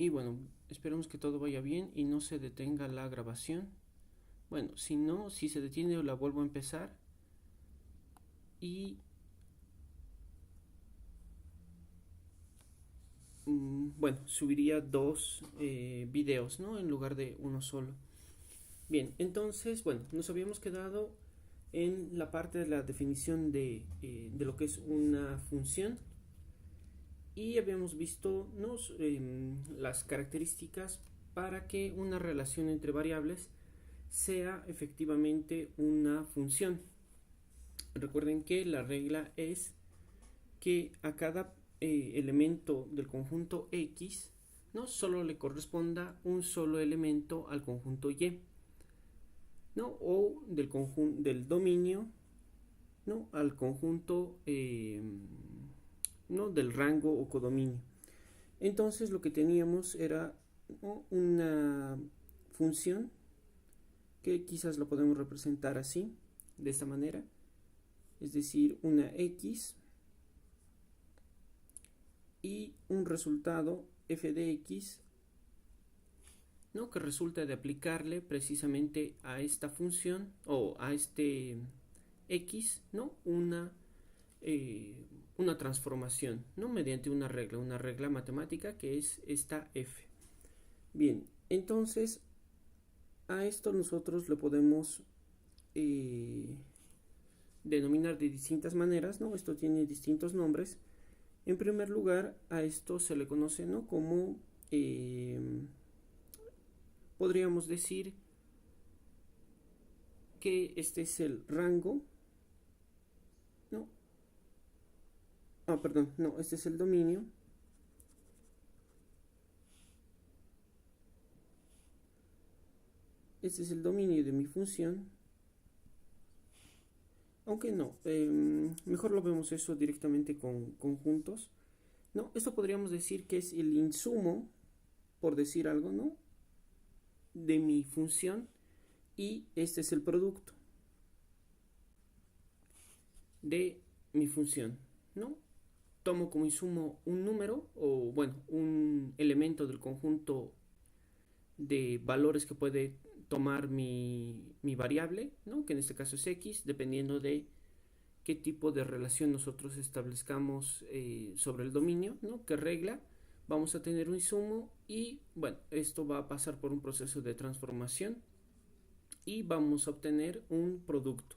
Y bueno, esperemos que todo vaya bien y no se detenga la grabación. Bueno, si no, si se detiene la vuelvo a empezar. Y bueno, subiría dos videos, ¿no? En lugar de uno solo. Bien, entonces, bueno, nos habíamos quedado en la parte de la definición de lo que es una función y habíamos visto, ¿no? Las características para que una relación entre variables sea efectivamente una función. Recuerden que la regla es que a cada elemento del conjunto X no solo le corresponda un solo elemento al conjunto Y, ¿no? O del dominio, ¿no? Al conjunto ¿no? Del rango o codominio. Entonces lo que teníamos era, ¿no? Una función que quizás lo podemos representar así, de esta manera, es decir, una X y un resultado f de X, ¿no? Que resulta de aplicarle precisamente a esta función o a este X, ¿no? Una transformación, ¿no? Mediante una regla matemática que es esta f. Bien, entonces a esto nosotros lo podemos denominar de distintas maneras, ¿no? Esto tiene distintos nombres. En primer lugar, a esto se le conoce, ¿no? Como podríamos decir que este es el rango, ¿no? Perdón, no, este es el dominio. Este es el dominio de mi función. Aunque no, mejor lo vemos eso directamente con conjuntos. No, esto podríamos decir que es el insumo, por decir algo, ¿no? De mi función y este es el producto de mi función, ¿no? Tomo como insumo un número o, bueno, un elemento del conjunto de valores que puede tomar mi variable, ¿no? Que en este caso es X, dependiendo de qué tipo de relación nosotros establezcamos sobre el dominio, ¿no? ¿Qué regla? Vamos a tener un insumo y, bueno, esto va a pasar por un proceso de transformación y vamos a obtener un producto.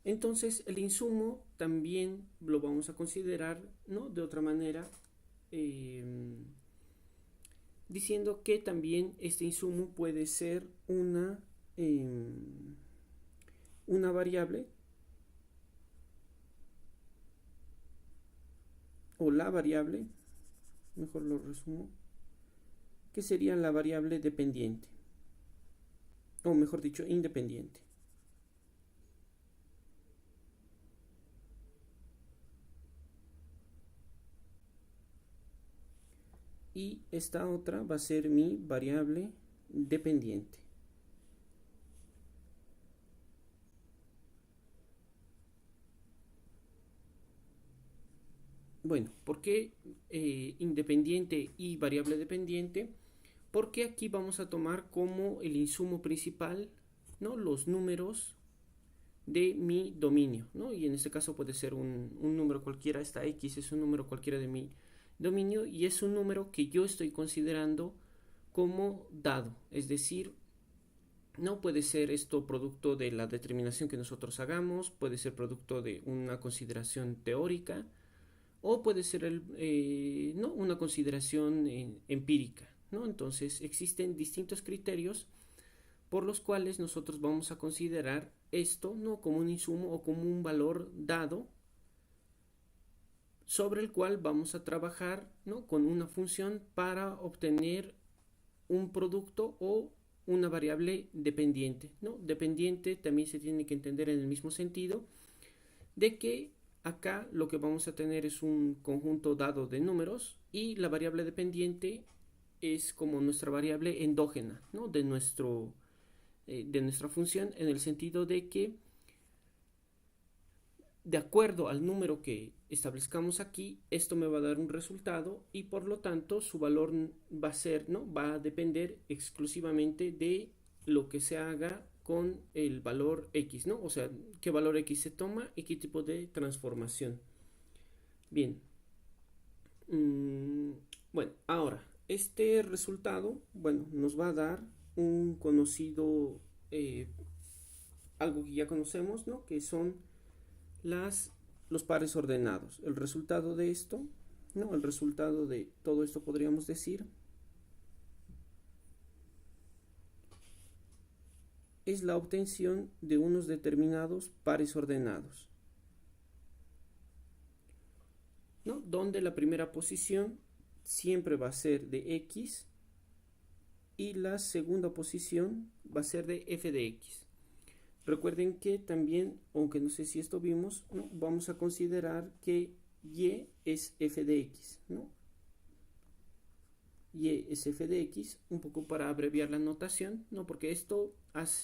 Entonces el insumo también lo vamos a considerar, ¿no? De otra manera, diciendo que también este insumo puede ser una variable o la variable, mejor lo resumo, que sería la variable dependiente, o mejor dicho, independiente. Y esta otra va a ser mi variable dependiente. Bueno, ¿por qué independiente y variable dependiente? Porque aquí vamos a tomar como el insumo principal, ¿no? Los números de mi dominio, ¿no? Y en este caso puede ser un número cualquiera, esta X es un número cualquiera de mi dominio y es un número que yo estoy considerando como dado, es decir, no puede ser esto producto de la determinación que nosotros hagamos, puede ser producto de una consideración teórica o puede ser ¿no? Una consideración empírica, ¿no? Entonces existen distintos criterios por los cuales nosotros vamos a considerar esto no como un insumo o como un valor dado sobre el cual vamos a trabajar, ¿no? Con una función para obtener un producto o una variable dependiente, ¿no? Dependiente también se tiene que entender en el mismo sentido de que acá lo que vamos a tener es un conjunto dado de números y la variable dependiente es como nuestra variable endógena, ¿no? De nuestra función, en el sentido de que de acuerdo al número que establezcamos aquí, esto me va a dar un resultado y por lo tanto su valor va a ser, ¿no? Va a depender exclusivamente de lo que se haga con el valor X, ¿no? O sea, qué valor X se toma y qué tipo de transformación. Bien. Bueno, ahora, este resultado, bueno, nos va a dar un conocido, algo que ya conocemos, ¿no? Que son los pares ordenados. El resultado de esto, ¿no? El resultado de todo esto podríamos decir es la obtención de unos determinados pares ordenados, ¿no? Donde la primera posición siempre va a ser de X y la segunda posición va a ser de f de X. Recuerden que también, aunque no sé si esto vimos, ¿no? Vamos a considerar que Y es f de X, ¿no? Y es f de X, un poco para abreviar la notación, ¿no? Porque esto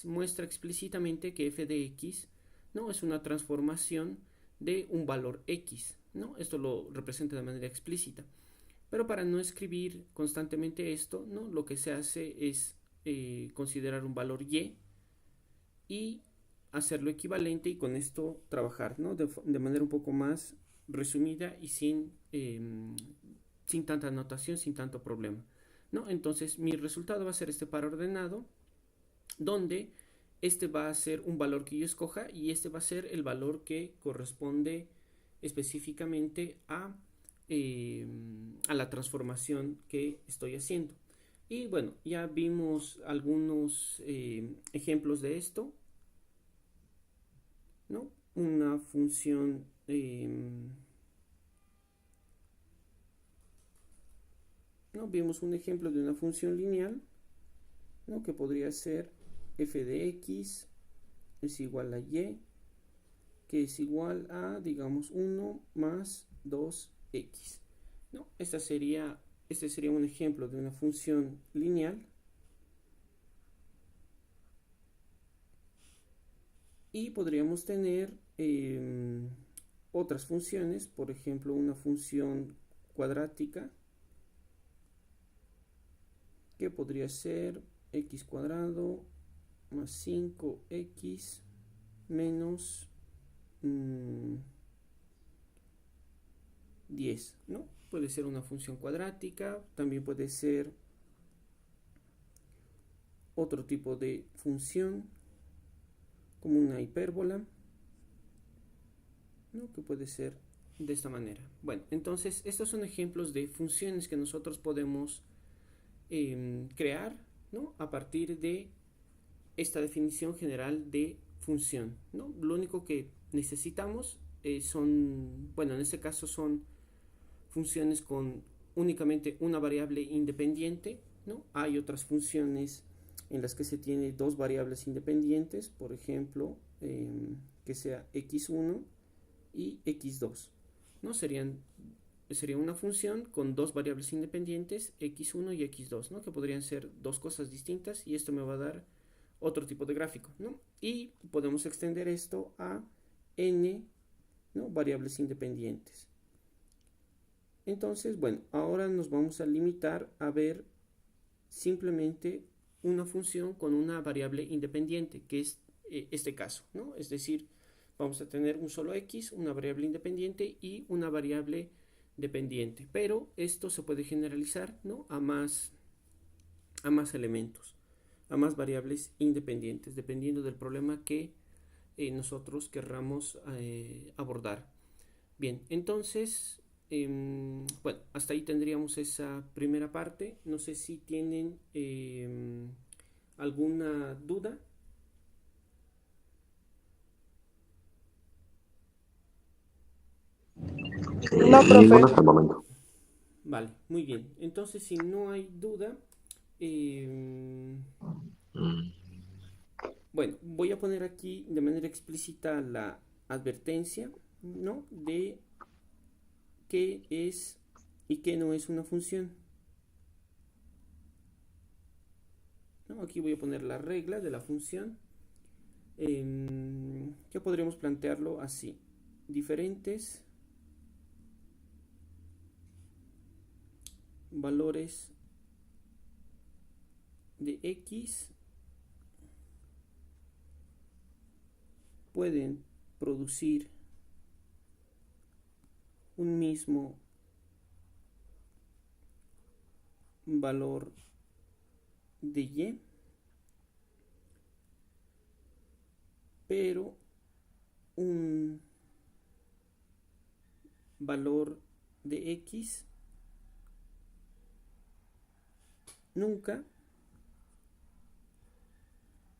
muestra explícitamente que f de X, ¿no? Es una transformación de un valor X, ¿no? Esto lo representa de manera explícita. Pero para no escribir constantemente esto, ¿no? Lo que se hace es considerar un valor y hacerlo equivalente y con esto trabajar, ¿no? De manera un poco más resumida y sin tanta anotación, sin tanto problema, ¿no? Entonces mi resultado va a ser este par ordenado donde este va a ser un valor que yo escoja y este va a ser el valor que corresponde específicamente a la transformación que estoy haciendo. Y bueno, ya vimos algunos ejemplos de esto, ¿no? Una función, ¿no? Vimos un ejemplo de una función lineal, ¿no? Que podría ser f de x es igual a y, que es igual a, digamos, 1 más 2x, ¿no? Este sería un ejemplo de una función lineal. Y podríamos tener otras funciones, por ejemplo, una función cuadrática que podría ser x cuadrado más 5x menos 10, ¿no? Puede ser una función cuadrática, también puede ser otro tipo de función como una hipérbola, ¿no? Que puede ser de esta manera. Bueno, entonces estos son ejemplos de funciones que nosotros podemos crear, ¿no? A partir de esta definición general de función, ¿no? Lo único que necesitamos son, bueno, en este caso son funciones con únicamente una variable independiente, ¿no? Hay otras funciones en las que se tiene dos variables independientes, por ejemplo, que sea x1 y x2, ¿no? Sería una función con dos variables independientes, x1 y x2, ¿no? Que podrían ser dos cosas distintas y esto me va a dar otro tipo de gráfico, ¿no? Y podemos extender esto a n, ¿no? Variables independientes. Entonces, bueno, ahora nos vamos a limitar a ver simplemente una función con una variable independiente, que es este caso, ¿no? Es decir, vamos a tener un solo x, una variable independiente y una variable dependiente, pero esto se puede generalizar, ¿no? a más elementos, a más variables independientes, dependiendo del problema que nosotros querramos abordar. Bien, entonces, bueno, hasta ahí tendríamos esa primera parte. No sé si tienen alguna duda. No, profe. Ninguno hasta el momento. Vale, muy bien. Entonces, si no hay duda, bueno, voy a poner aquí de manera explícita la advertencia, ¿no? De qué es y qué no es una función, ¿no? Aquí voy a poner la regla de la función, que podríamos plantearlo así. diferentes valores de X pueden producir un mismo valor de Y, pero un valor de X nunca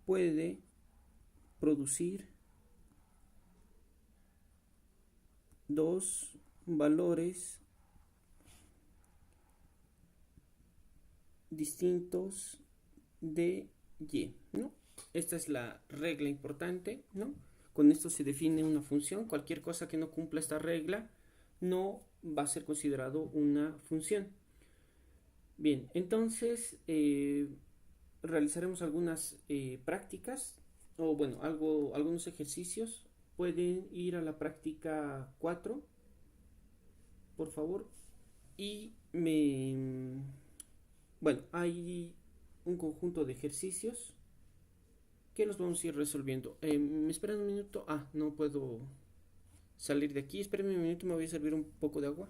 puede producir dos valores distintos de Y, ¿no? Esta es la regla importante, ¿no? Con esto se define una función. Cualquier cosa que no cumpla esta regla no va a ser considerado una función. Bien, entonces realizaremos algunas prácticas o bueno, algunos ejercicios. Pueden ir a la práctica 4, por favor, y bueno, hay un conjunto de ejercicios que los vamos a ir resolviendo. ¿Me esperan un minuto? No puedo salir de aquí. Espérenme un minuto, me voy a servir un poco de agua.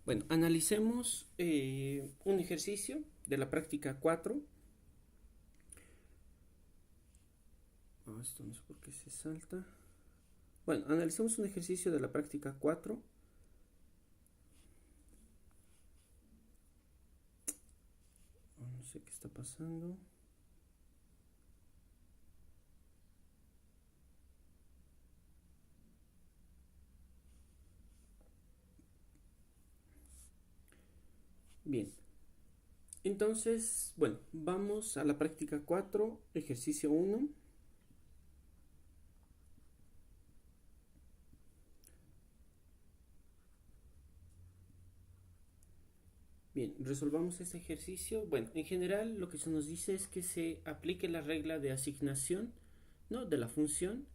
Bueno, analicemos un ejercicio de la práctica 4. Esto no sé por qué se salta. Bueno, analicemos un ejercicio de la práctica 4. No sé qué está pasando. Bien, entonces, bueno, vamos a la práctica 4, ejercicio 1. Bien, resolvamos este ejercicio. Bueno, en general lo que se nos dice es que se aplique la regla de asignación, ¿no?, de la función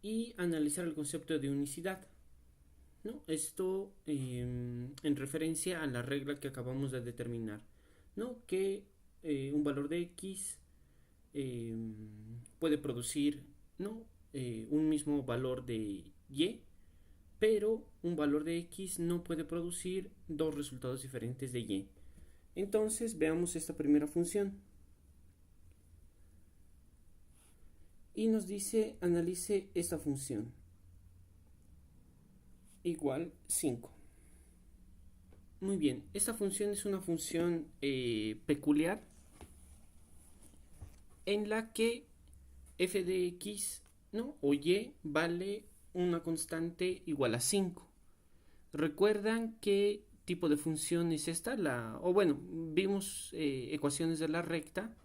y analizar el concepto de unicidad, ¿no? Esto en referencia a la regla que acabamos de determinar, ¿no?, que un valor de X puede producir, ¿no?, un mismo valor de Y, pero un valor de X no puede producir dos resultados diferentes de Y. Entonces veamos esta primera función. Y nos dice, analice esta función. Igual 5. Muy bien, esta función es una función peculiar en la que f de x, ¿no?, o y vale una constante igual a 5. ¿Recuerdan qué tipo de función es esta? Vimos ecuaciones de la recta,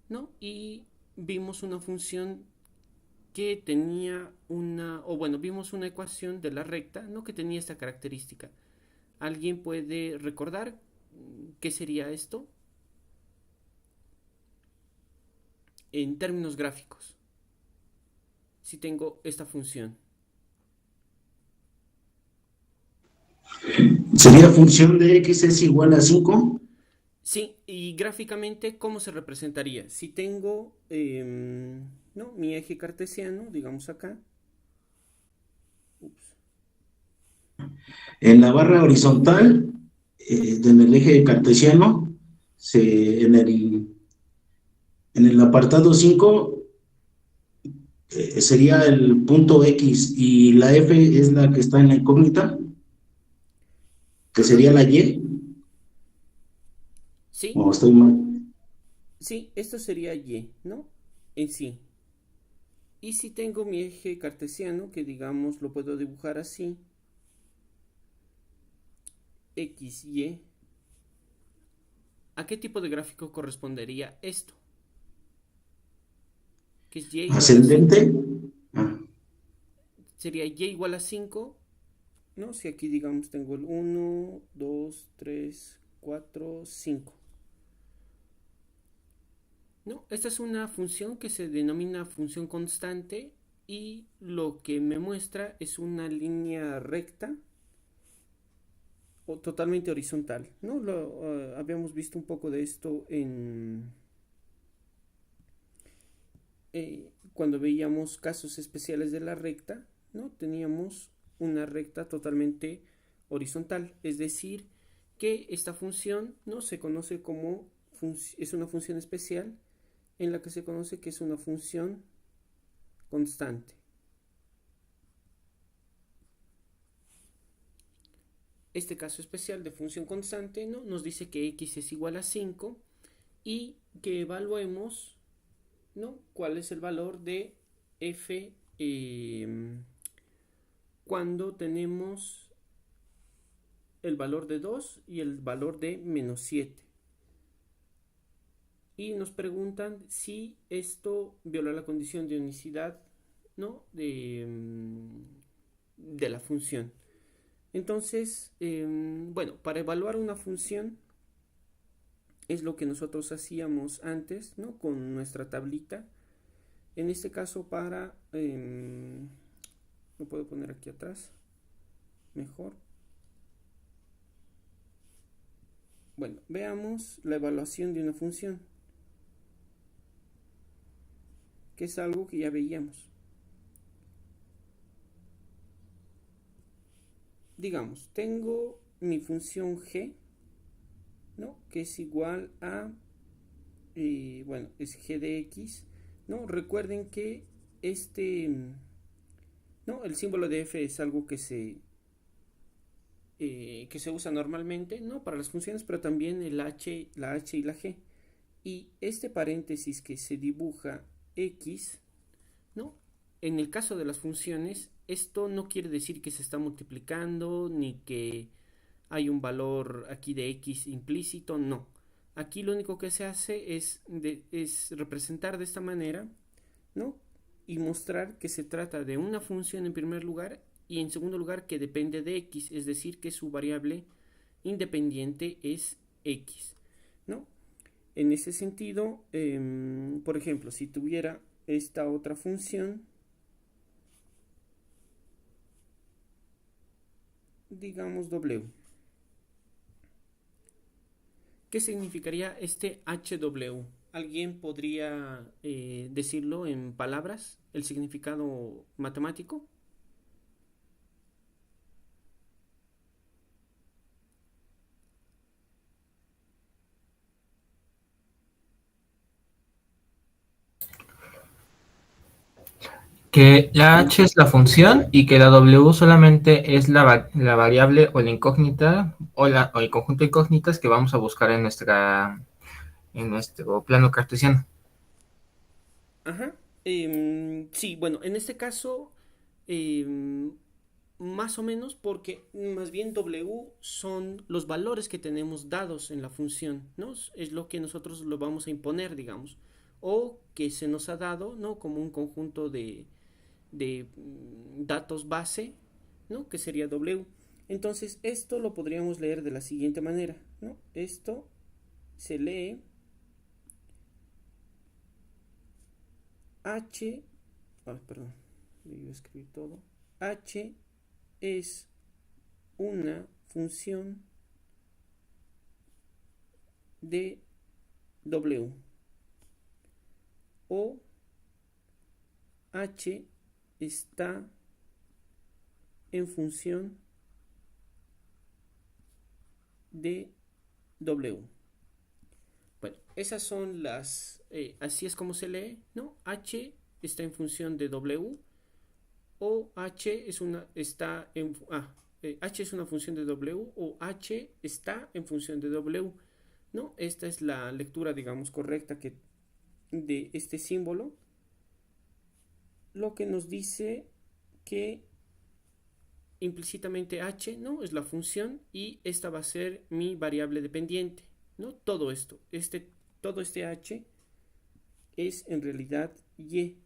¿no? Y vimos una función que tenía vimos una ecuación de la recta, ¿no?, que tenía esta característica. ¿Alguien puede recordar qué sería esto en términos gráficos? Si tengo esta función. ¿Sería función de x es igual a 5? Sí, y gráficamente, ¿cómo se representaría? Si tengo ¿no? Mi eje cartesiano, digamos acá. Ups. En la barra horizontal, en el eje cartesiano, en el apartado 5 sería el punto X y la F es la que está en la incógnita, que Ajá, sería la Y, sí, o estoy mal. sí, esto sería Y, ¿no? En sí. Y si tengo mi eje cartesiano, que digamos lo puedo dibujar así, X, Y, ¿a qué tipo de gráfico correspondería esto? Que es Y igual a Ascendente. 5. Ah, Sería Y igual a 5, ¿no? Si aquí digamos tengo el 1, 2, 3, 4, 5. ¿No? Esta es una función que se denomina función constante y lo que me muestra es una línea recta o totalmente horizontal, ¿no? Habíamos visto un poco de esto cuando veíamos casos especiales de la recta, ¿no? Teníamos una recta totalmente horizontal, es decir, que esta función no se conoce como es una función especial en la que se conoce que es una función constante. Este caso especial de función constante, ¿no? Nos dice que x es igual a 5 y que evaluemos, ¿no? cuál es el valor de f cuando tenemos el valor de 2 y el valor de menos 7. Y nos preguntan si esto viola la condición de unicidad, ¿no? de la función. Entonces, bueno, para evaluar una función es lo que nosotros hacíamos antes, ¿no? Con nuestra tablita. En este caso para... lo puedo poner aquí atrás. Mejor. Bueno, veamos la evaluación de una función, que es algo que ya veíamos. Digamos, tengo mi función g, ¿no? Que es igual a, bueno, es g de x, ¿no? Recuerden que ¿no? El símbolo de f es algo que se usa normalmente, ¿no? Para las funciones, pero también el h, la h y la g. Y este paréntesis que se dibuja x, ¿no? En el caso de las funciones, esto no quiere decir que se está multiplicando ni que hay un valor aquí de x implícito, no. Aquí lo único que se hace es representar de esta manera, ¿no? Y mostrar que se trata de una función en primer lugar y en segundo lugar que depende de x, es decir, que su variable independiente es x, ¿no? En ese sentido, por ejemplo, si tuviera esta otra función, digamos w, ¿qué significaría este HW? ¿Alguien podría decirlo en palabras? ¿El significado matemático? Que la h es la función y que la w solamente es la variable o la incógnita o el conjunto de incógnitas que vamos a buscar en nuestro plano cartesiano. Ajá. Sí, bueno, en este caso, em, más o menos porque más bien W son los valores que tenemos dados en la función, ¿no? Es lo que nosotros lo vamos a imponer, digamos, o que se nos ha dado, ¿no? Como un conjunto de datos base, ¿no? Que sería W. Entonces, esto lo podríamos leer de la siguiente manera, ¿no? Esto se lee H, perdón, debo escribir todo. H es una función de W o h está en función de w. Bueno, esas son las, así es como se lee, ¿no? H está en función de w, o h es una, está en, h es una función de w, o h está en función de w, ¿no? Esta es la lectura, digamos, correcta de este símbolo, lo que nos dice que implícitamente h, ¿no? Es la función, y esta va a ser mi variable dependiente, ¿no? Todo esto, todo este h es en realidad y,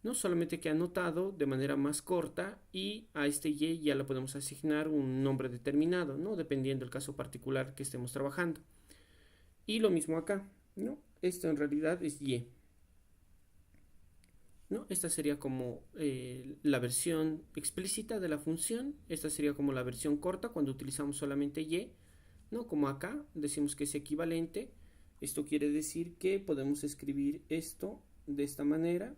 ¿no? Solamente que anotado de manera más corta, y a este y ya le podemos asignar un nombre determinado, ¿no? Dependiendo del caso particular que estemos trabajando. Y lo mismo acá, ¿no? Esto en realidad es y, ¿no? Esta sería como la versión explícita de la función. Esta sería como la versión corta cuando utilizamos solamente y, ¿no? Como acá decimos que es equivalente. Esto quiere decir que podemos escribir esto de esta manera: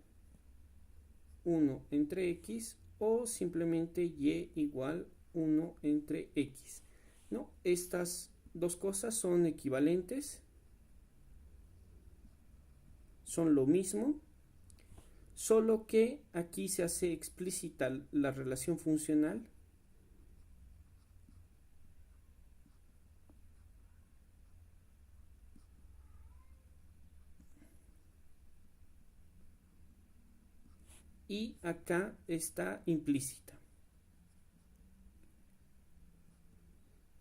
1 entre x, o simplemente y igual 1 entre x, ¿no? Estas dos cosas son equivalentes, son lo mismo, solo que aquí se hace explícita la relación funcional y acá está implícita,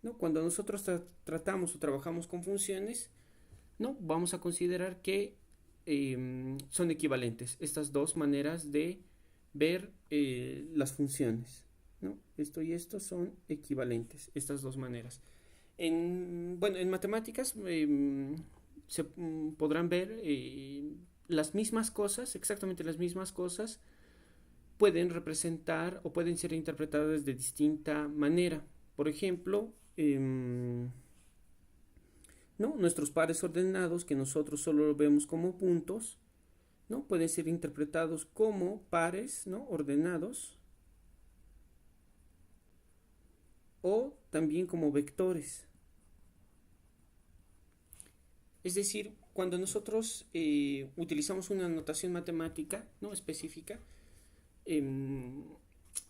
¿no? Cuando nosotros tratamos o trabajamos con funciones, ¿no? Vamos a considerar que son equivalentes estas dos maneras de ver las funciones, ¿no? Esto y esto son equivalentes, estas dos maneras. Bueno, en matemáticas se podrán ver las mismas cosas, exactamente las mismas cosas, pueden representar o pueden ser interpretadas de distinta manera. Por ejemplo, ¿no? Nuestros pares ordenados, que nosotros solo lo vemos como puntos, ¿no? Pueden ser interpretados como pares, ¿no? Ordenados, o también como vectores. Es decir, cuando nosotros utilizamos una notación matemática, ¿no? Específica,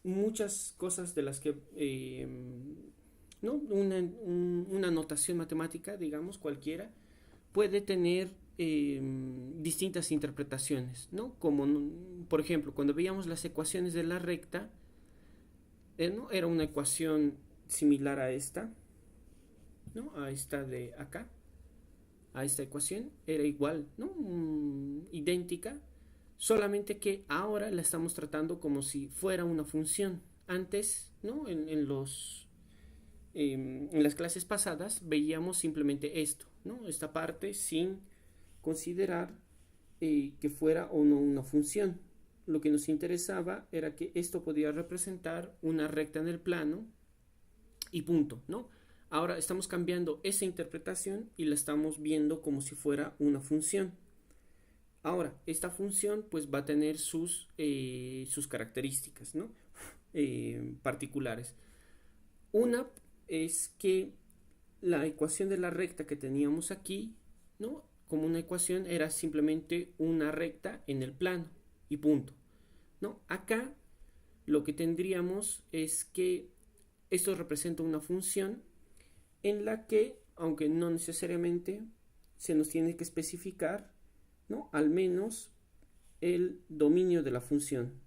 muchas cosas de las que ¿no? Una notación matemática, digamos, cualquiera, puede tener distintas interpretaciones, ¿no? Como, por ejemplo, cuando veíamos las ecuaciones de la recta, ¿no? Era una ecuación similar a esta, ¿no? A esta de acá, a esta ecuación, era igual, ¿no? Idéntica, solamente que ahora la estamos tratando como si fuera una función. Antes, ¿no? En las clases pasadas veíamos simplemente esto, ¿no? Esta parte sin considerar que fuera o no una función. Lo que nos interesaba era que esto podía representar una recta en el plano y punto, ¿no? Ahora estamos cambiando esa interpretación y la estamos viendo como si fuera una función. Ahora, esta función pues va a tener sus características, ¿no? Particulares. Una es que la ecuación de la recta que teníamos aquí, ¿no? Como una ecuación era simplemente una recta en el plano y punto, ¿no? Acá lo que tendríamos es que esto representa una función en la que, aunque no necesariamente se nos tiene que especificar, ¿no? Al menos el dominio de la función.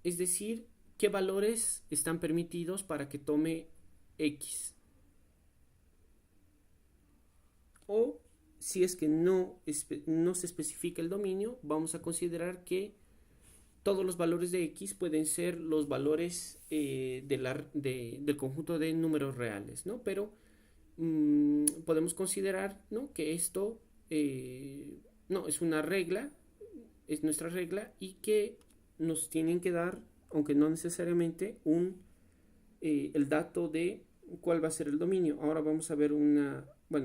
Es decir, qué valores están permitidos para que tome x. O si es que no se especifica el dominio, vamos a considerar que todos los valores de x pueden ser los valores del conjunto de números reales, ¿no? Pero podemos considerar, ¿no? Que esto no es una regla, es nuestra regla, y que nos tienen que dar, aunque no necesariamente, el dato de cuál va a ser el dominio. Ahora vamos a ver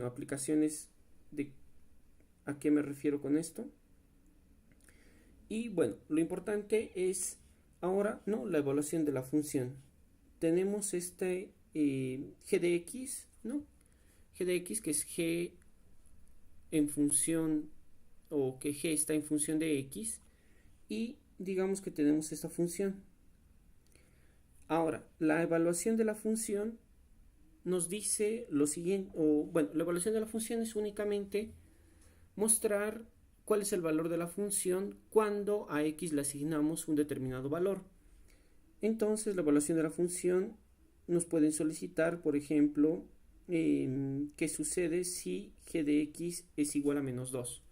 aplicaciones ¿A qué me refiero con esto? Y bueno, lo importante es ahora, ¿no?, la evaluación de la función. Tenemos este g de x, ¿no? G de x, que es g en función, o que g está en función de x, y digamos que tenemos esta función. Ahora, la evaluación de la función nos dice lo siguiente, o bueno, la evaluación de la función es únicamente mostrar cuál es el valor de la función cuando a x le asignamos un determinado valor. Entonces, la evaluación de la función nos pueden solicitar, por ejemplo, qué sucede si g de x es igual a menos 2.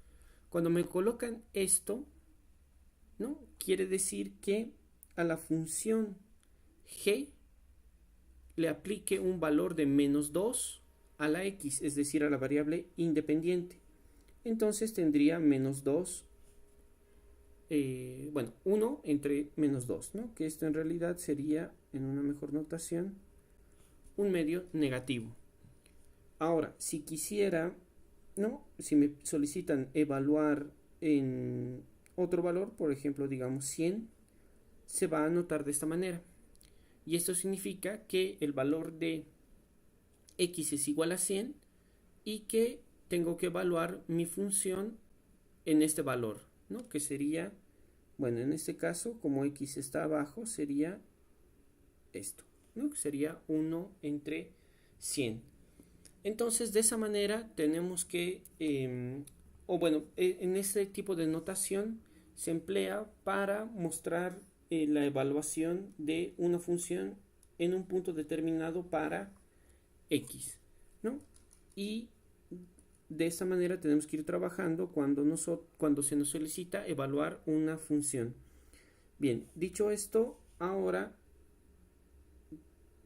Cuando me colocan esto, ¿no?, quiere decir que a la función g le aplique un valor de menos 2 a la x, es decir, a la variable independiente. Entonces tendría menos 2, bueno, 1 entre menos 2, ¿no? Que esto en realidad sería, en una mejor notación, un medio negativo. Ahora, si quisiera, ¿no?, si me solicitan evaluar en otro valor, por ejemplo, digamos 100, se va a anotar de esta manera. Y esto significa que el valor de x es igual a 100 y que tengo que evaluar mi función en este valor, ¿no?, que sería, bueno, en este caso, como x está abajo, sería esto, ¿no?, que sería 1 entre 100. Entonces, de esa manera tenemos que, o bueno, en este tipo de notación se emplea para mostrar la evaluación de una función en un punto determinado para x, ¿no? Y de esta manera tenemos que ir trabajando cuando se nos solicita evaluar una función. Bien, dicho esto, ahora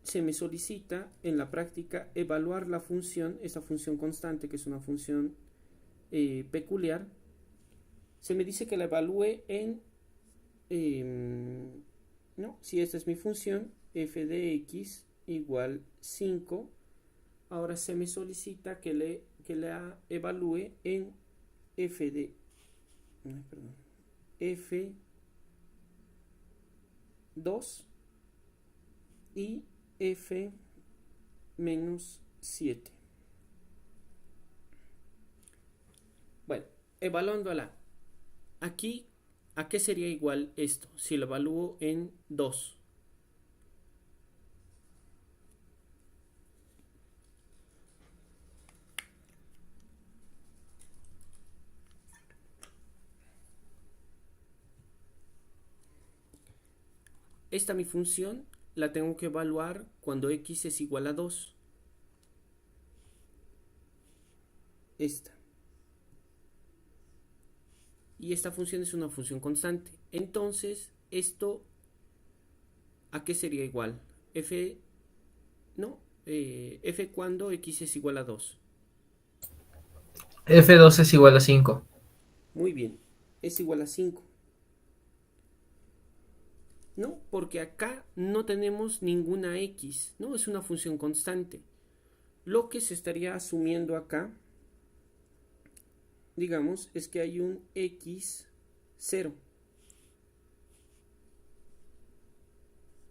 se me solicita en la práctica evaluar la función, esta función constante, que es una función peculiar. Se me dice que la evalúe en, ¿no?, si esta es mi función, f de x igual 5. Ahora se me solicita que la evalúe en f de, perdón, f2 y f menos 7. Bueno, evaluándola. Aquí, ¿a qué sería igual esto? Si lo evalúo en 2. Esta mi función la tengo que evaluar cuando x es igual a 2. Esta. Y esta función es una función constante. Entonces, esto, ¿a qué sería igual? F, no, f cuando x es igual a 2. F2 es igual a 5. Muy bien, es igual a 5. No, porque acá no tenemos ninguna x, ¿no? Es una función constante. Lo que se estaría asumiendo acá, digamos, es que hay un x0,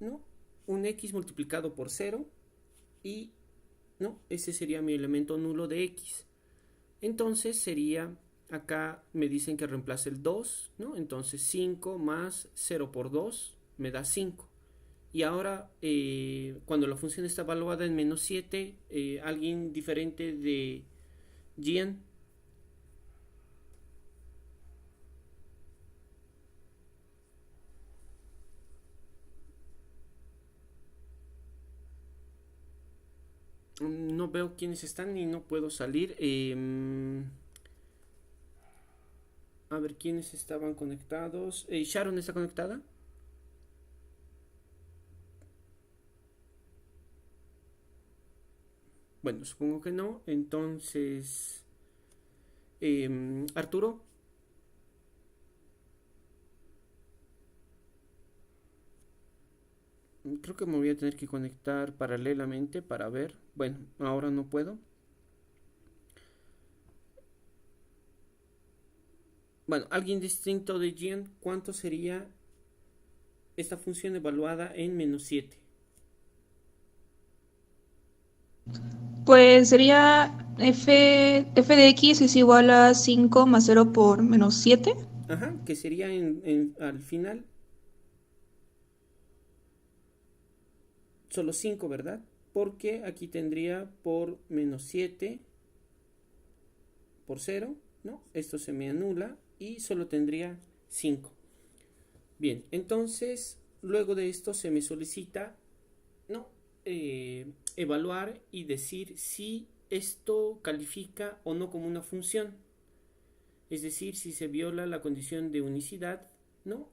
¿no? Un x multiplicado por 0 y, ¿no?, ese sería mi elemento nulo de x. Entonces sería, acá me dicen que reemplace el 2, ¿no? Entonces 5 más 0 por 2 me da 5. Y ahora, cuando la función está evaluada en menos 7, ¿alguien diferente de Gian? No veo quiénes están y no puedo salir. A ver quiénes estaban conectados. ¿Sharon está conectada? Bueno, supongo que no. Entonces, Arturo. Creo que me voy a tener que conectar paralelamente para ver. Bueno, ahora no puedo. Bueno, alguien distinto de Gian, ¿cuánto sería esta función evaluada en menos 7? Pues sería f de x es igual a 5 más 0 por menos 7. Ajá, que sería al final solo 5, ¿verdad? Porque aquí tendría por menos 7 por 0, ¿no? Esto se me anula y solo tendría 5. Bien, entonces luego de esto se me solicita, ¿no? Evaluar y decir si esto califica o no como una función. Es decir, si se viola la condición de unicidad, ¿no?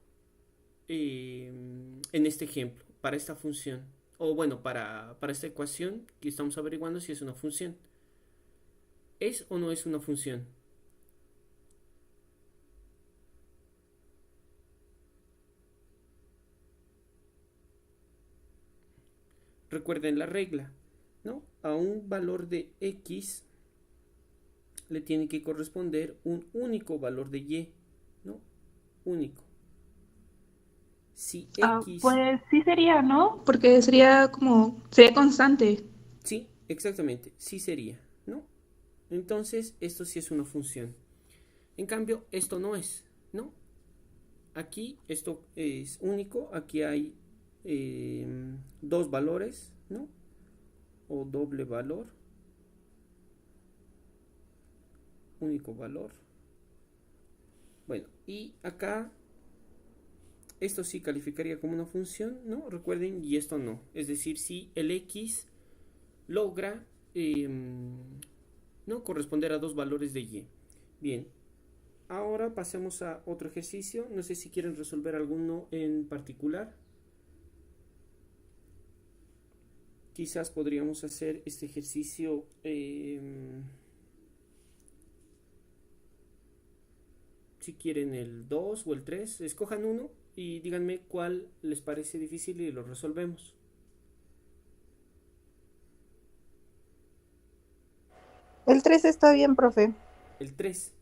En este ejemplo, para esta función. O bueno, para esta ecuación que estamos averiguando si es una función. ¿Es o no es una función? Recuerden la regla, ¿no? A un valor de x le tiene que corresponder un único valor de y, ¿no? Único. Si x... Pues sí sería, ¿no? Porque sería constante. Sí, exactamente, sí sería, ¿no? Entonces, esto sí es una función. En cambio, esto no es, ¿no? Aquí esto es único, aquí hay dos valores, ¿no? O doble valor, único valor. Bueno, y acá esto sí calificaría como una función, ¿no? Recuerden, y esto no. Es decir, si el x logra no corresponder a dos valores de y. Bien, ahora pasemos a otro ejercicio. No sé si quieren resolver alguno en particular. Quizás podríamos hacer este ejercicio si quieren el 2 o el 3. Escojan uno y díganme cuál les parece difícil y lo resolvemos. El 3 está bien, profe. El 3.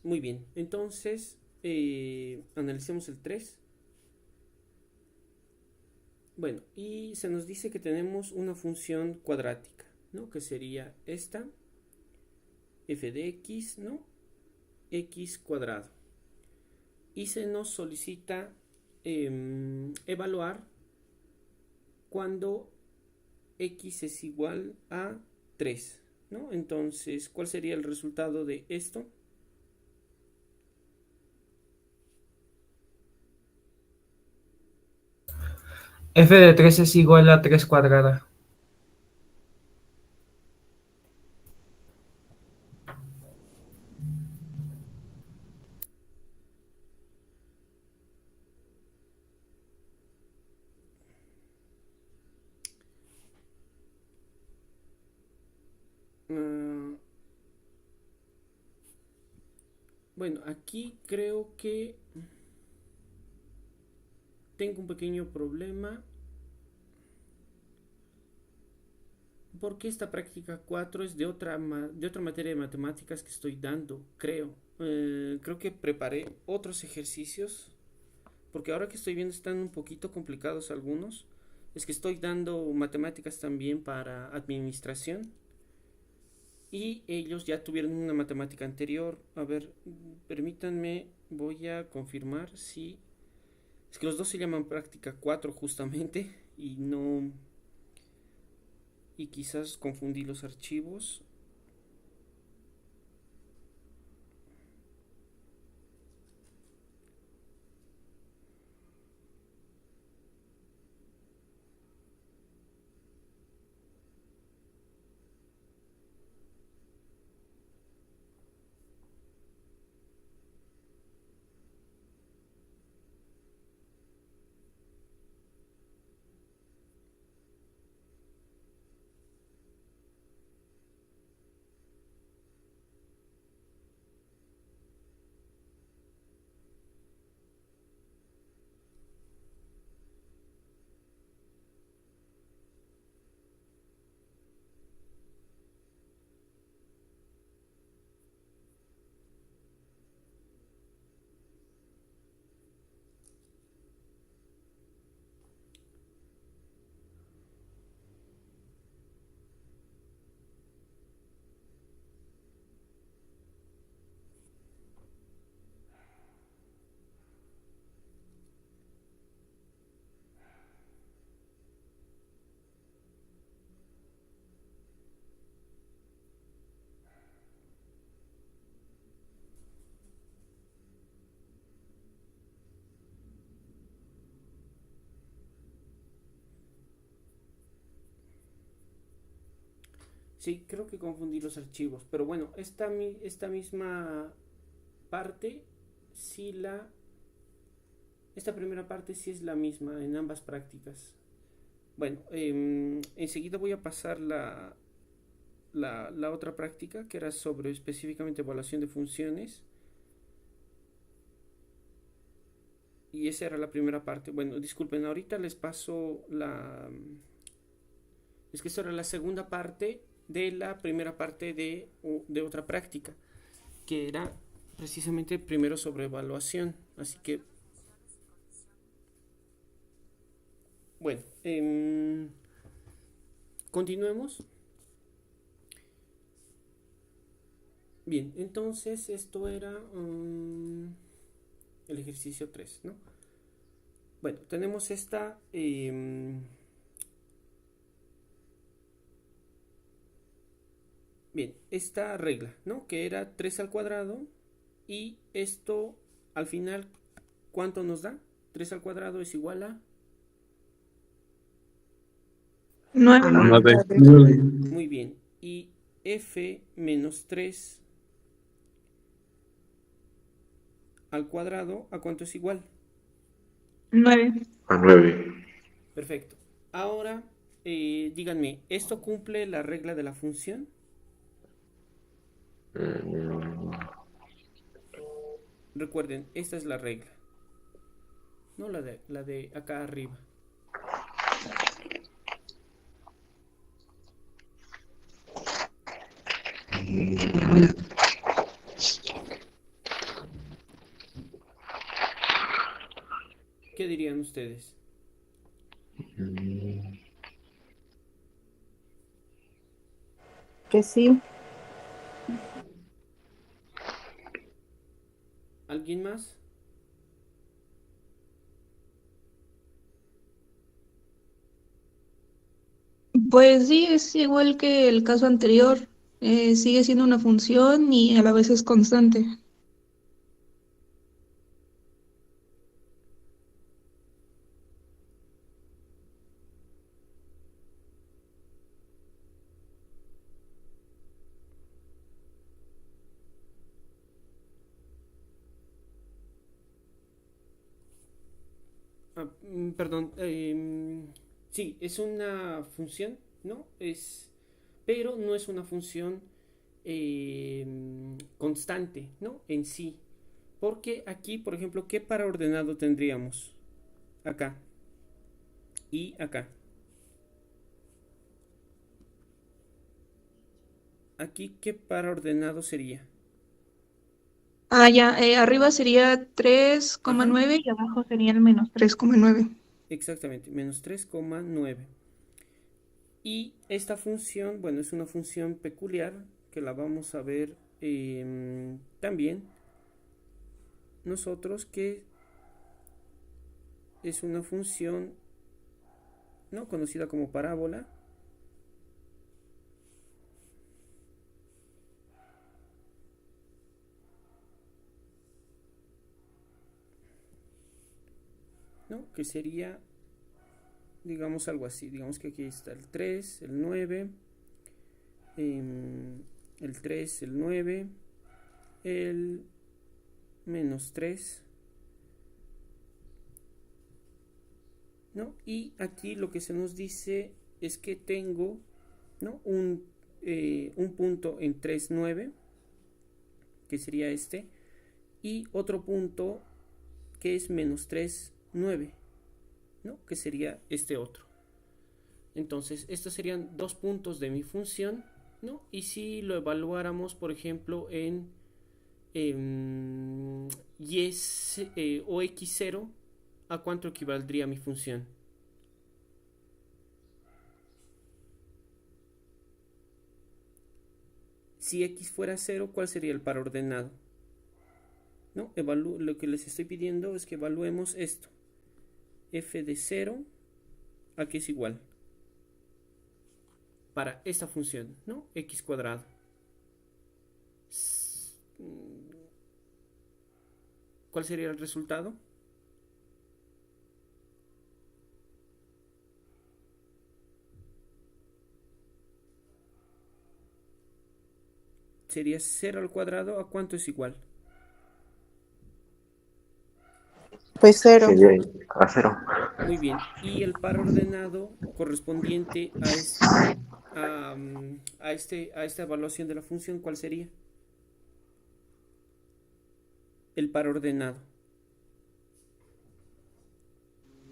Muy bien, entonces analicemos el 3. Bueno, y se nos dice que tenemos una función cuadrática, ¿no? Que sería esta, f de x, ¿no? X cuadrado. Y se nos solicita evaluar cuando x es igual a 3, ¿no? Entonces, ¿cuál sería el resultado de esto? F de 3 es igual a 3 cuadrada. Bueno, aquí creo que tengo un pequeño problema porque esta práctica 4 es de otra materia de matemáticas que estoy dando, creo. Creo que preparé otros ejercicios porque ahora que estoy viendo están un poquito complicados algunos. Es que estoy dando matemáticas también para administración y ellos ya tuvieron una matemática anterior. A ver, permítanme, voy a confirmar si... Es que los dos se llaman práctica 4 justamente y no... Y quizás confundí los archivos. Sí, creo que confundí los archivos, pero bueno, esta misma parte, sí esta primera parte sí es la misma en ambas prácticas. Bueno, enseguida voy a pasar la otra práctica, que era sobre específicamente evaluación de funciones. Y esa era la primera parte. Bueno, disculpen, ahorita les paso Es que esa era la segunda parte de la primera parte de otra práctica, que era precisamente primero sobre evaluación. Así que, bueno, continuemos. Bien, entonces esto era el ejercicio 3, ¿no? Bueno, tenemos bien, esta regla, ¿no? Que era 3 al cuadrado, y esto al final, ¿cuánto nos da? 3 al cuadrado es igual a... 9. 9. 9. Muy bien. Y f menos 3 al cuadrado, ¿a cuánto es igual? 9. A 9. Perfecto. Ahora, díganme, ¿esto cumple la regla de la función? Recuerden, esta es la regla, no la de acá arriba. ¿Qué dirían ustedes? Que sí. ¿Alguien más? Pues sí, es igual que el caso anterior. Sigue siendo una función y a la vez es constante. Perdón, sí, es una función, ¿no? Pero no es una función constante, ¿no? En sí. Porque aquí, por ejemplo, ¿qué paraordenado tendríamos? Acá y acá. Aquí, ¿qué paraordenado sería? Ah, ya, arriba sería tres coma Ajá, nueve y abajo sería el menos 3,9. exactamente, menos 3,9. Y esta función, bueno, es una función peculiar que la vamos a ver también nosotros, que es una función no conocida como parábola. ¿No? Que sería, digamos, algo así. Digamos que aquí está el 3, el 9, el 3, el 9, el menos 3, ¿no? Y aquí lo que se nos dice es que tengo, ¿no? un punto en 3, 9, que sería este, y otro punto que es menos 3, 9, ¿no? Que sería este otro. Entonces, estos serían dos puntos de mi función, ¿no? Y si lo evaluáramos, por ejemplo, en y o x0, ¿a cuánto equivaldría mi función? Si x fuera 0, ¿cuál sería el paraordenado? ¿No? Lo que les estoy pidiendo es que evaluemos esto. F de 0, ¿a qué es igual? Para esta función, ¿no? X cuadrado. ¿Cuál sería el resultado? sería 0 al cuadrado. ¿A cuánto es igual? Pues 0. Sería a 0. Muy bien. Y el par ordenado correspondiente a esta evaluación de la función, ¿cuál sería? El par ordenado.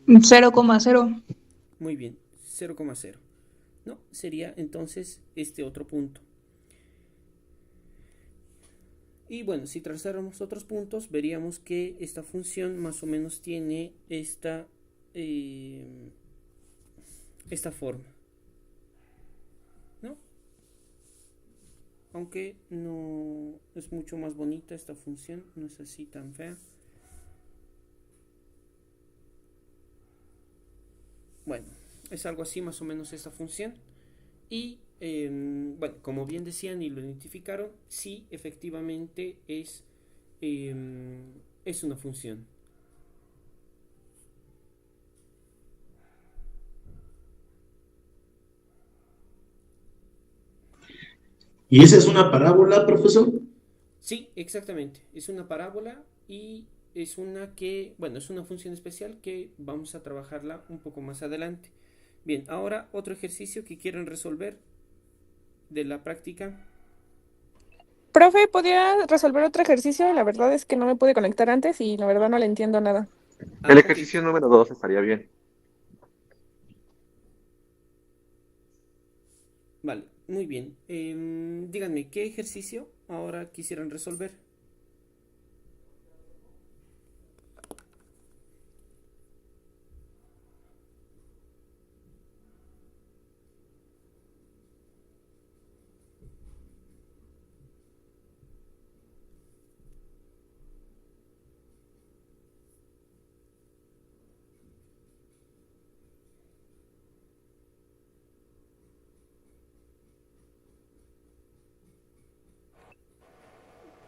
0,0. Muy bien, 0,0. No, sería entonces este otro punto. Y bueno, si trazáramos otros puntos, veríamos que esta función más o menos tiene esta forma, ¿no? Aunque no es mucho más bonita esta función, no es así tan fea. Bueno, es algo así más o menos esta función. Y bueno, como bien decían y lo identificaron, sí, efectivamente es una función. ¿Y esa es una parábola, profesor? Sí, exactamente. Es una parábola y es una que, bueno, es una función especial que vamos a trabajarla un poco más adelante. Bien, ahora otro ejercicio que quieren resolver de la práctica. Profe, ¿podría resolver otro ejercicio? La verdad es que no me pude conectar antes y la verdad no le entiendo nada. El Ok, ejercicio número 2 estaría bien. vale, muy bien. Díganme, ¿qué ejercicio ahora quisieran resolver?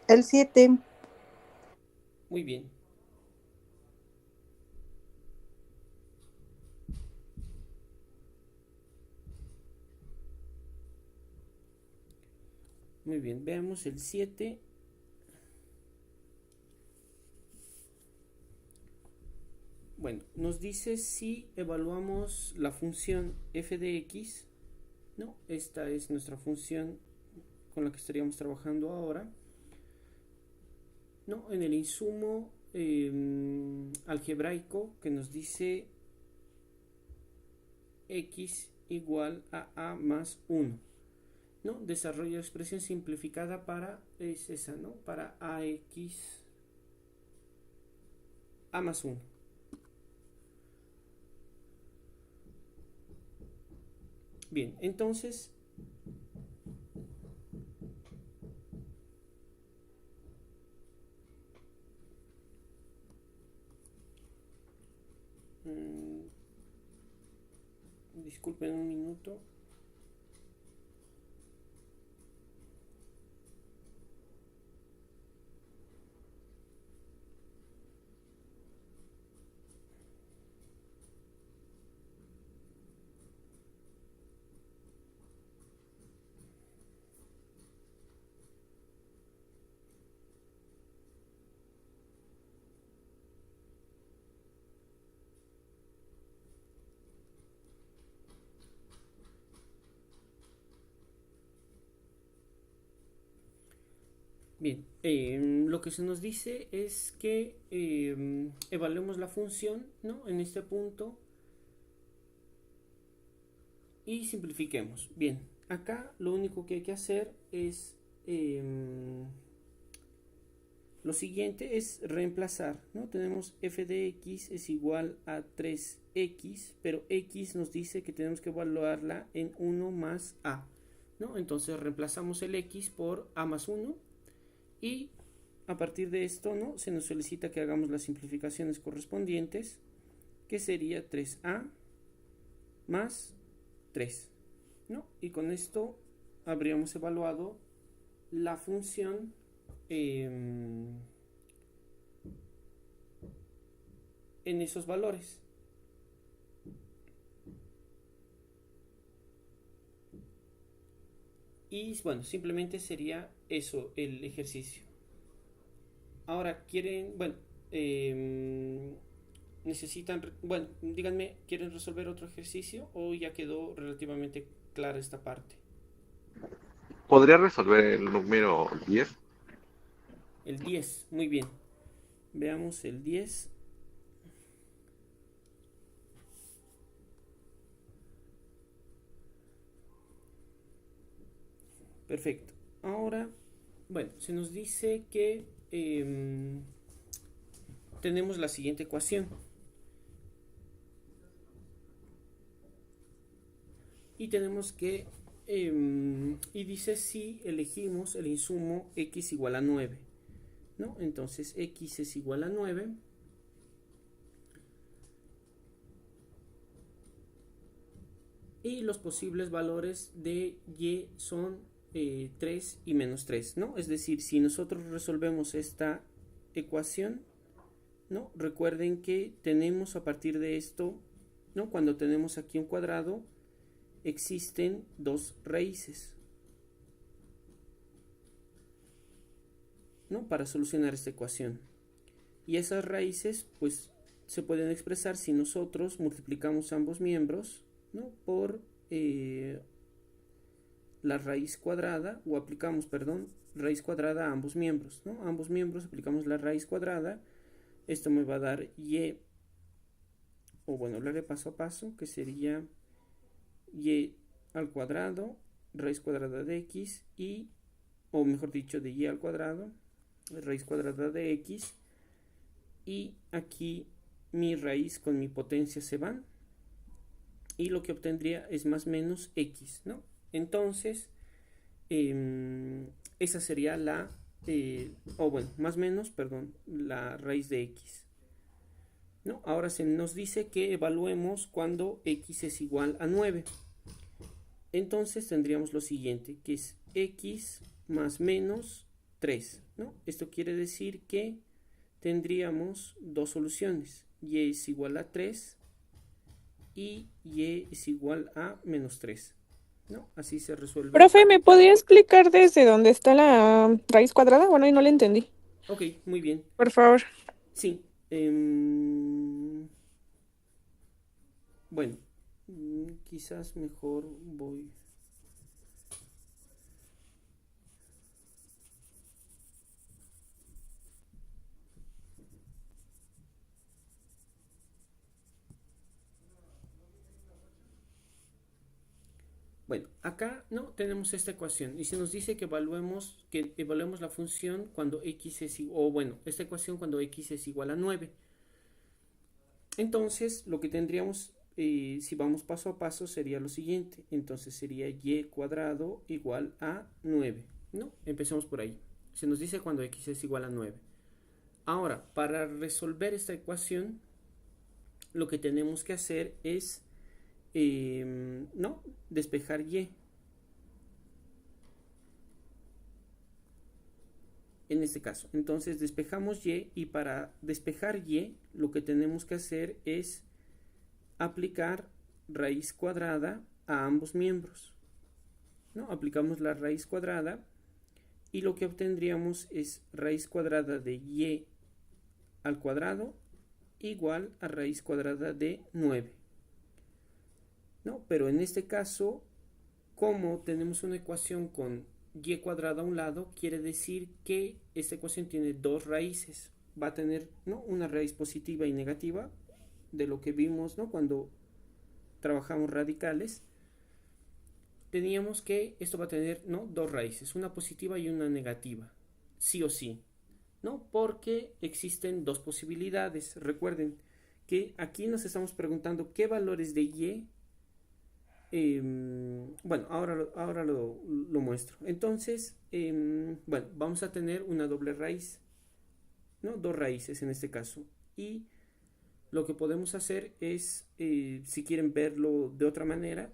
El 7. Muy bien. Muy bien, veamos el 7. Bueno, nos dice si evaluamos la función f de x, ¿no? Esta es nuestra función con la que estaríamos trabajando ahora, ¿no? En el insumo algebraico que nos dice x igual a más 1, ¿no? Desarrollo de expresión simplificada para, es esa, ¿no? Para ax a más 1. Bien, entonces disculpen un minuto. Bien, lo que se nos dice es que evaluemos la función, ¿no? En este punto y simplifiquemos. Bien, acá lo único que hay que hacer es lo siguiente, es reemplazar, ¿no? Tenemos f de x es igual a 3x, pero x nos dice que tenemos que evaluarla en 1 más a, ¿no? Entonces reemplazamos el x por a más 1 y a partir de esto, ¿no? Se nos solicita que hagamos las simplificaciones correspondientes, que sería 3a más 3, ¿no? Y con esto habríamos evaluado la función en esos valores. Y bueno, simplemente sería eso el ejercicio. Ahora quieren, bueno, necesitan, bueno, díganme, ¿quieren resolver otro ejercicio o ya quedó relativamente clara esta parte? ¿Podría resolver el número 10? El 10, muy bien. Veamos el 10. Perfecto. Ahora, bueno, se nos dice que tenemos la siguiente ecuación. Y tenemos que, y dice si elegimos el insumo x igual a 9, ¿no? Entonces x es igual a 9. Y los posibles valores de y son 3 y menos 3, ¿no? Es decir, si nosotros resolvemos esta ecuación, ¿no? Recuerden que tenemos a partir de esto, ¿no? Cuando tenemos aquí un cuadrado, existen dos raíces, ¿no? Para solucionar esta ecuación. Y esas raíces, pues, se pueden expresar si nosotros multiplicamos ambos miembros, ¿no? Por la raíz cuadrada, o aplicamos, perdón, raíz cuadrada a ambos miembros, ¿no? A ambos miembros aplicamos la raíz cuadrada. Esto me va a dar y, o bueno, lo haré paso a paso, que sería y al cuadrado, raíz cuadrada de x, y, o mejor dicho, de y al cuadrado, raíz cuadrada de x, y aquí mi raíz con mi potencia se van, y lo que obtendría es más menos x, ¿no? Entonces, esa sería la, o bueno, más menos, perdón, la raíz de x, ¿no? Ahora se nos dice que evaluemos cuando x es igual a 9. Entonces tendríamos lo siguiente, que es x más menos 3, ¿no? Esto quiere decir que tendríamos dos soluciones, y es igual a 3 y y es igual a menos 3, ¿no? Así se resuelve. Profe, ¿me podría explicar desde dónde está la raíz cuadrada? Bueno, ahí no le entendí. Ok, muy bien. Por favor. Sí. Bueno, quizás mejor voy. Bueno, acá no tenemos esta ecuación y se nos dice que evaluemos la función cuando x es igual, o bueno, esta ecuación cuando x es igual a 9. Entonces, lo que tendríamos, si vamos paso a paso, sería lo siguiente. Entonces sería y cuadrado igual a 9, ¿no? Empecemos por ahí. Se nos dice cuando x es igual a 9. Ahora, para resolver esta ecuación, lo que tenemos que hacer es no, despejar y. En este caso, entonces despejamos y para despejar y lo que tenemos que hacer es aplicar raíz cuadrada a ambos miembros, ¿no? Aplicamos la raíz cuadrada y lo que obtendríamos es raíz cuadrada de y al cuadrado igual a raíz cuadrada de 9. ¿No? Pero en este caso, como tenemos una ecuación con y cuadrado a un lado, quiere decir que esta ecuación tiene dos raíces. Va a tener, ¿no?, una raíz positiva y negativa, de lo que vimos, ¿no?, cuando trabajamos radicales. Teníamos que esto va a tener, ¿no?, dos raíces, una positiva y una negativa, sí o sí, ¿no? Porque existen dos posibilidades. Recuerden que aquí nos estamos preguntando qué valores de y. Bueno, ahora lo muestro. Entonces, bueno, vamos a tener una doble raíz, ¿no? Dos raíces en este caso. Y lo que podemos hacer es, si quieren verlo de otra manera,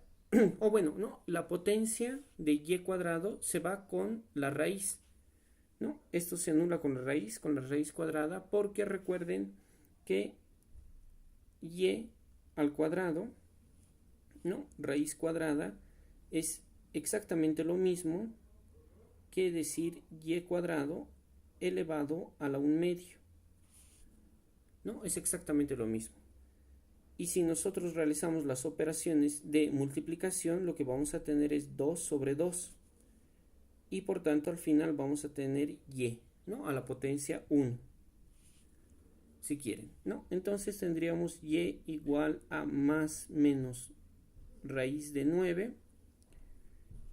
o bueno, ¿no?, la potencia de y cuadrado se va con la raíz, ¿no? Esto se anula con la raíz cuadrada, porque recuerden que y al cuadrado, ¿no?, raíz cuadrada es exactamente lo mismo que decir y cuadrado elevado a la 1/2. ¿No? Es exactamente lo mismo. Y si nosotros realizamos las operaciones de multiplicación, lo que vamos a tener es 2 sobre 2. Y por tanto al final vamos a tener y, ¿no? A la potencia 1. Si quieren, ¿no? Entonces tendríamos y igual a más menos raíz de 9.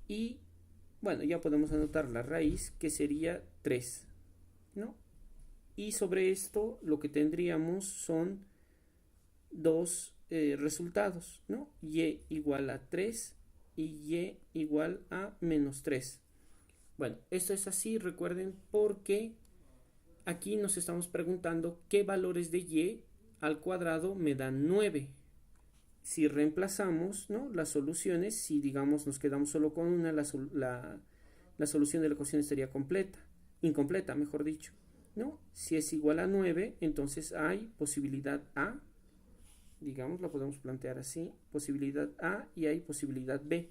Y bueno, ya podemos anotar la raíz, que sería 3, ¿no? Y sobre esto lo que tendríamos son dos resultados, ¿no? Y igual a 3 y y igual a menos 3. Bueno, esto es así, recuerden, porque aquí nos estamos preguntando qué valores de y al cuadrado me dan 9. Si reemplazamos, ¿no?, las soluciones, si digamos nos quedamos solo con una, la solución de la ecuación estaría incompleta, mejor dicho, ¿no? Si es igual a 9, entonces hay posibilidad A, digamos, la podemos plantear así, posibilidad A y hay posibilidad B.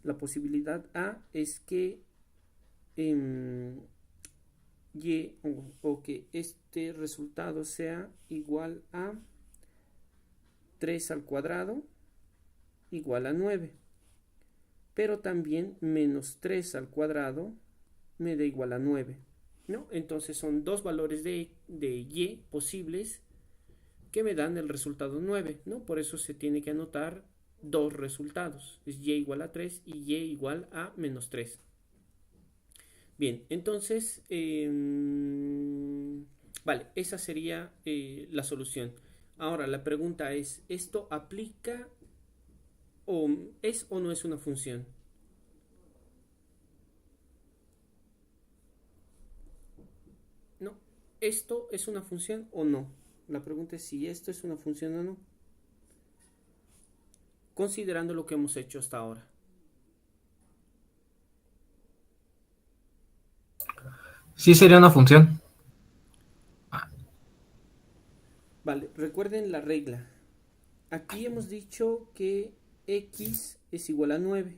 La posibilidad A es que y o que este resultado sea igual a 3 al cuadrado igual a 9, pero también menos 3 al cuadrado me da igual a 9, ¿no? Entonces son dos valores de y posibles que me dan el resultado 9, ¿no? Por eso se tiene que anotar dos resultados, es y igual a 3 y y igual a menos 3. Bien, entonces, vale, esa sería la solución. Ahora, la pregunta es, ¿esto aplica o es o no es una función? No, ¿esto es una función o no? La pregunta es si esto es una función o no, considerando lo que hemos hecho hasta ahora. Sí sería una función. Vale, recuerden la regla. Aquí hemos dicho que x es igual a 9.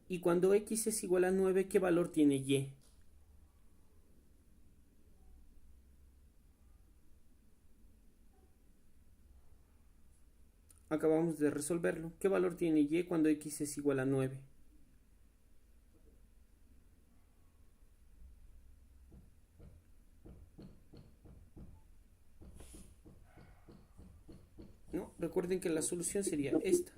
Y cuando x es igual a 9, ¿qué valor tiene y? Acabamos de resolverlo. ¿Qué valor tiene y cuando x es igual a 9? ¿No? Recuerden que la solución sería esta.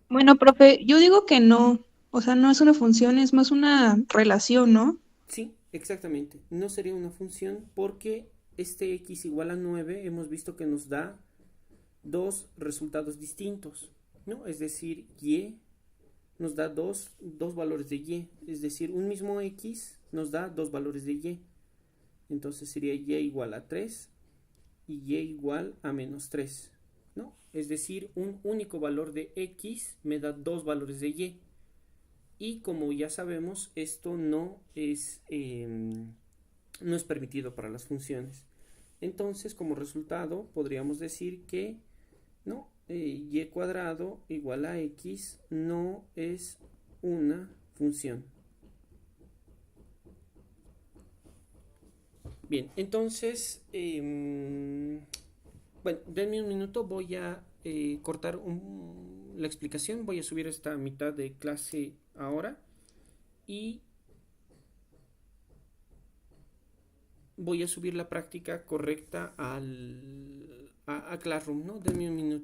Bueno, profe, yo digo que no. O sea, no es una función, es más una relación, ¿no? Sí, exactamente. No sería una función porque este x igual a 9 hemos visto que nos da dos resultados distintos, ¿no? Es decir, y nos da dos valores de y. Es decir, un mismo x nos da dos valores de y. Entonces sería y igual a 3 y y igual a menos 3, ¿no? Es decir, un único valor de x me da dos valores de y. Y como ya sabemos, esto no es permitido para las funciones. Entonces, como resultado, podríamos decir que no, y cuadrado igual a x no es una función. Bien, entonces, bueno, denme un minuto, voy a cortar la explicación, voy a subir esta mitad de clase ahora y voy a subir la práctica correcta a Classroom, ¿no? Denme un minuto.